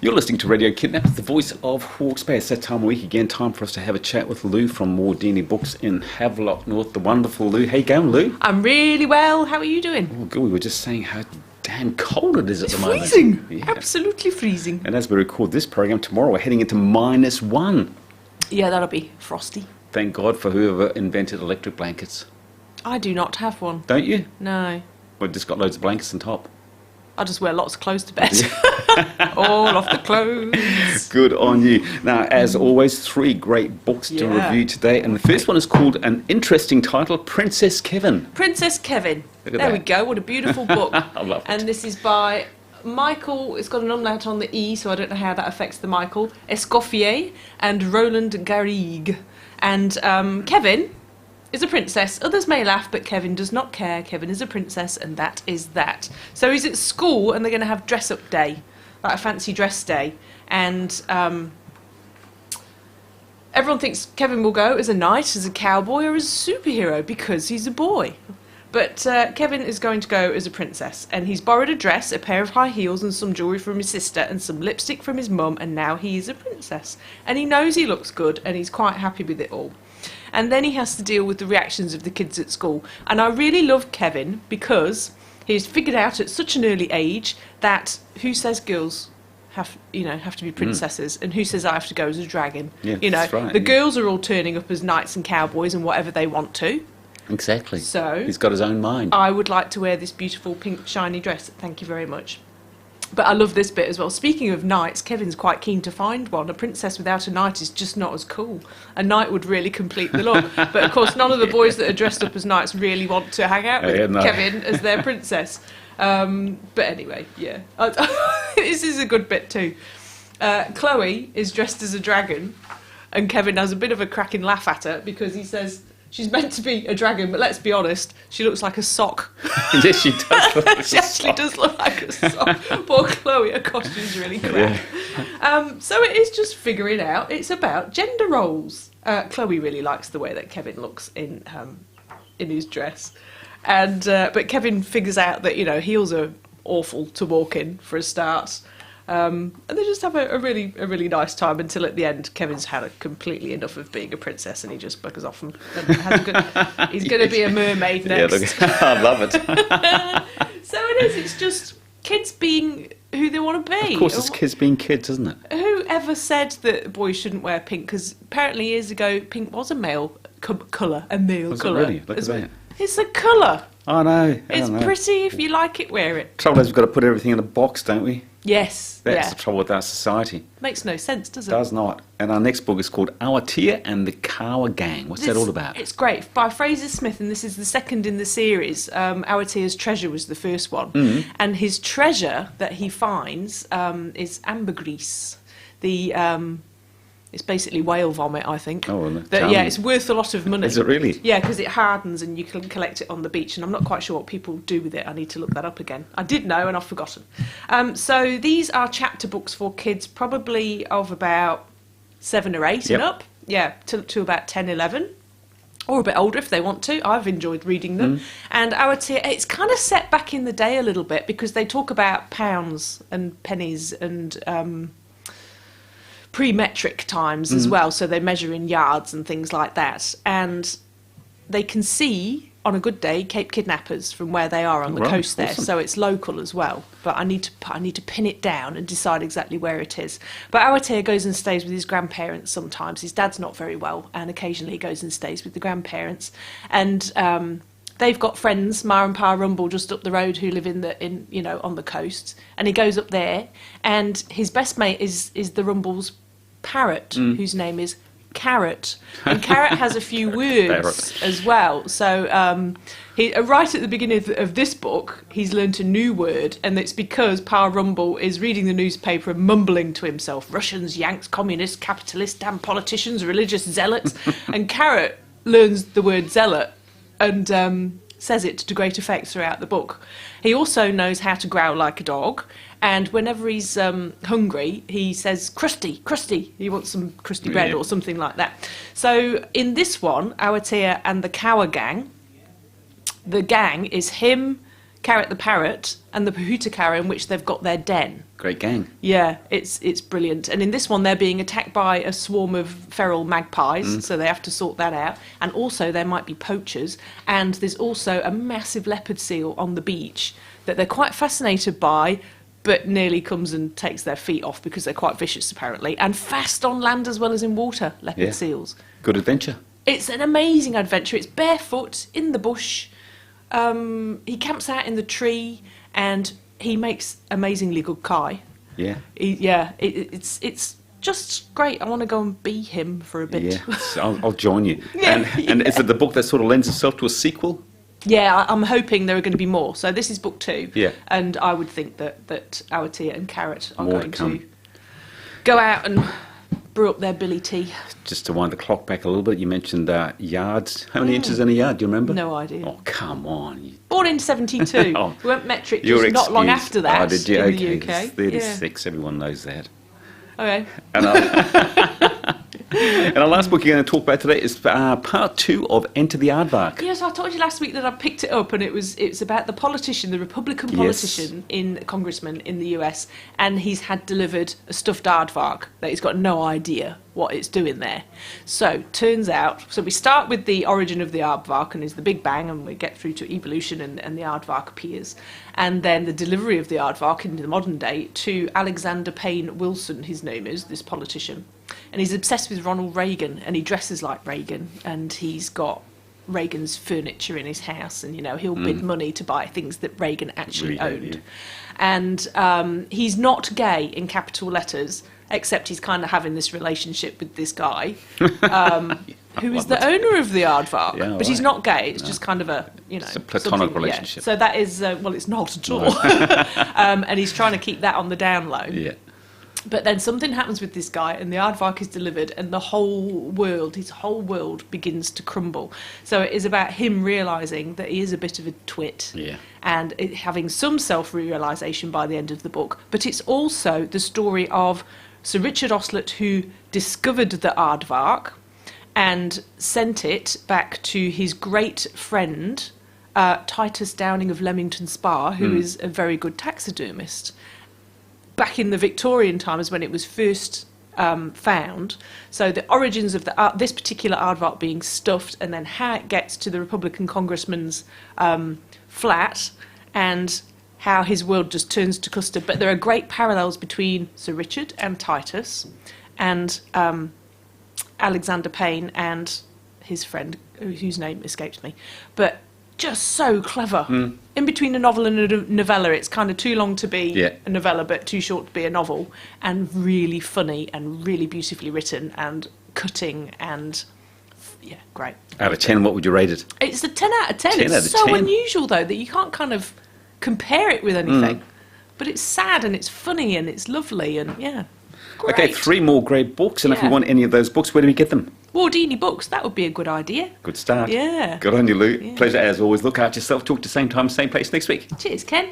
You're listening to Radio Kidnappers, the voice of Hawke's Bay. It's that time of week again, time for us to have a chat with Lou from Wardini Books in Havelock North. The wonderful Lou. How you going, Lou? I'm really well. How are you doing? Oh, good. We were just saying how damn cold it is at the moment. It's freezing. Yeah. Absolutely freezing. And as we record this program tomorrow, we're heading into -1. Yeah, that'll be frosty. Thank God for whoever invented electric blankets. I do not have one. Don't you? No. We've just got loads of blankets on top. I just wear lots of clothes to bed. All off the clothes. Good on you. Now, as always, 3 great books to review today. And the first one is called, an interesting title, Princess Kevin. Princess Kevin. Look at There that. we go. What a beautiful book. I love it. And this is by Michael. It's got an umlaut on the E, so I don't know how that affects the Michael. Escoffier and Roland Garrigue. And Kevin is a princess. Others may laugh, but Kevin does not care. Kevin is a princess, and that is that. So he's at school, and they're going to have dress-up day, like a fancy dress day. And everyone thinks Kevin will go as a knight, as a cowboy, or as a superhero, because he's a boy. But Kevin is going to go as a princess, and he's borrowed a dress, a pair of high heels, and some jewellery from his sister, and some lipstick from his mum, and now he is a princess. And he knows he looks good, and he's quite happy with it all. And then he has to deal with the reactions of the kids at school. And I really love Kevin because he's figured out at such an early age that who says girls have to be princesses, and who says I have to go as a dragon. Yeah, you know, that's right, the yeah. girls are all turning up as knights and cowboys and whatever they want to. Exactly. So he's got his own mind. I would like to wear this beautiful pink shiny dress. Thank you very much. But I love this bit as well. Speaking of knights, Kevin's quite keen to find one. A princess without a knight is just not as cool. A knight would really complete the look. But of course, none of the boys that are dressed up as knights really want to hang out with Kevin as their princess. But anyway, yeah. This is a good bit too. Chloe is dressed as a dragon, and Kevin has a bit of a cracking laugh at her because he says she's meant to be a dragon, but let's be honest, she looks like a sock. Yes, she does. Look like She a actually sock. does look like a sock. Poor Chloe, her costume's really crap. So it is just figuring out, it's about gender roles. Chloe really likes the way that Kevin looks in his dress. And but Kevin figures out that, heels are awful to walk in for a start. And they just have a really nice time until at the end Kevin's had completely enough of being a princess and he just buggers off and he's going to be a mermaid next. Yeah, look, I love it. So it is. It's just kids being who they want to be. Of course, it's kids being kids, isn't it? Whoever said that boys shouldn't wear pink? Because apparently years ago, pink was a male colour, a male Was it colour. really? Look at that. It's a colour. I know. It's pretty. If you like it, wear it. Trouble is, we've got to put everything in a box, don't we? Yes. That's the trouble with our society. Makes no sense, does it? Does not. And our next book is called Awatea and the Kawa Gang. What's that all about? It's great. By Fraser Smith, and this is the second in the series. Awatea's treasure was the first one. Mm-hmm. And his treasure that he finds is ambergris. It's basically whale vomit, I think. Oh, well, it's worth a lot of money. Is it really? Yeah, because it hardens and you can collect it on the beach. And I'm not quite sure what people do with it. I need to look that up again. I did know and I've forgotten. So these are chapter books for kids probably of about 7 or 8 and up. Yeah, to about 10, 11. Or a bit older if they want to. I've enjoyed reading them. And Awatea, it's kind of set back in the day a little bit because they talk about pounds and pennies and pre-metric times as well, so they measure in yards and things like that, and they can see on a good day Cape Kidnappers from where they are on the coast there. Awesome. So it's local as well, but I need to pin it down and decide exactly where it is. But Awatea goes and stays with his grandparents sometimes. His dad's not very well, and occasionally he goes and stays with the grandparents, and they've got friends, Ma and Pa Rumble, just up the road who live on the coast. And he goes up there, and his best mate is the Rumble's parrot, whose name is Carrot. And Carrot has a few words as well. So he right at the beginning of this book, he's learnt a new word, and it's because Pa Rumble is reading the newspaper and mumbling to himself, Russians, Yanks, communists, capitalists, damn politicians, religious zealots. And Carrot learns the word zealot and says it to great effect throughout the book. He also knows how to growl like a dog, and whenever he's hungry, he says, crusty, crusty. He wants some crusty bread or something like that. So in this one, Awatea and the Kawa Gang, the gang is him, Carrot the Parrot and the Pahootakara, in which they've got their den. Great gang. Yeah, it's brilliant. And in this one, they're being attacked by a swarm of feral magpies, so they have to sort that out. And also, there might be poachers. And there's also a massive leopard seal on the beach that they're quite fascinated by, but nearly comes and takes their feet off because they're quite vicious, apparently. And fast on land as well as in water, leopard seals. Good adventure. It's an amazing adventure. It's barefoot in the bush. He camps out in the tree, and he makes amazingly good kai. Yeah. It's just great. I want to go and be him for a bit. Yeah, so I'll join you. Yeah, and is it the book that sort of lends itself to a sequel? Yeah, I'm hoping there are going to be more. So this is book 2. Yeah. And I would think that Awatea and Carrot are More going to to go out and brew up their billy tea. Just to wind the clock back a little bit, you mentioned yards. How many inches in a yard, do you remember? No idea. Oh, come on. Born in 72. Oh, We went metric your just not long excuse. after that Oh, did you? in Okay, the UK. it's 36. Everyone knows that. Okay. And our last book you're going to talk about today is part 2 of Enter the Aardvark. Yes, I told you last week that I picked it up, and it's about the politician, the Republican politician, congressman in the US, and he's had delivered a stuffed aardvark that he's got no idea what it's doing there. So turns out, we start with the origin of the aardvark, and is the Big Bang, and we get through to evolution, and the aardvark appears, and then the delivery of the aardvark into the modern day to Alexander Payne Wilson, his name is, this politician. And he's obsessed with Ronald Reagan, and he dresses like Reagan, and he's got Reagan's furniture in his house, and he'll bid money to buy things that Reagan actually owned. Yeah. And he's not gay in capital letters, except he's kind of having this relationship with this guy, who is the owner of the Aardvark. Yeah, but he's not gay. It's just kind of a it's a platonic relationship. Yeah. So that is it's not at all. And he's trying to keep that on the down low. Yeah. But then something happens with this guy, and the aardvark is delivered, and his whole world begins to crumble. So it is about him realising that he is a bit of a twit, and having some self-realisation by the end of the book. But it's also the story of Sir Richard Oslet, who discovered the aardvark and sent it back to his great friend, Titus Downing of Leamington Spa, who is a very good taxidermist. Back in the Victorian times when it was first found. So the origins of this particular aardvark being stuffed, and then how it gets to the Republican congressman's flat, and how his world just turns to custard. But there are great parallels between Sir Richard and Titus, and Alexander Payne and his friend, whose name escapes me. But just so clever. In between a novel and a novella, it's kind of too long to be a novella, but too short to be a novel, and really funny and really beautifully written and cutting, and great. Out of 10, what would you rate it? It's a 10 out of 10. 10 out of It's so 10. unusual, though, that you can't kind of compare it with anything. But it's sad, and it's funny, and it's lovely, and great. Okay, 3 more great books, and if we Yeah. want any of those books, where do we get them? Wardini Books, that would be a good idea. Good start. Yeah. Good on you, Lou. Yeah. Pleasure as always. Look out yourself. Talk to the same time, same place next week. Cheers, Ken.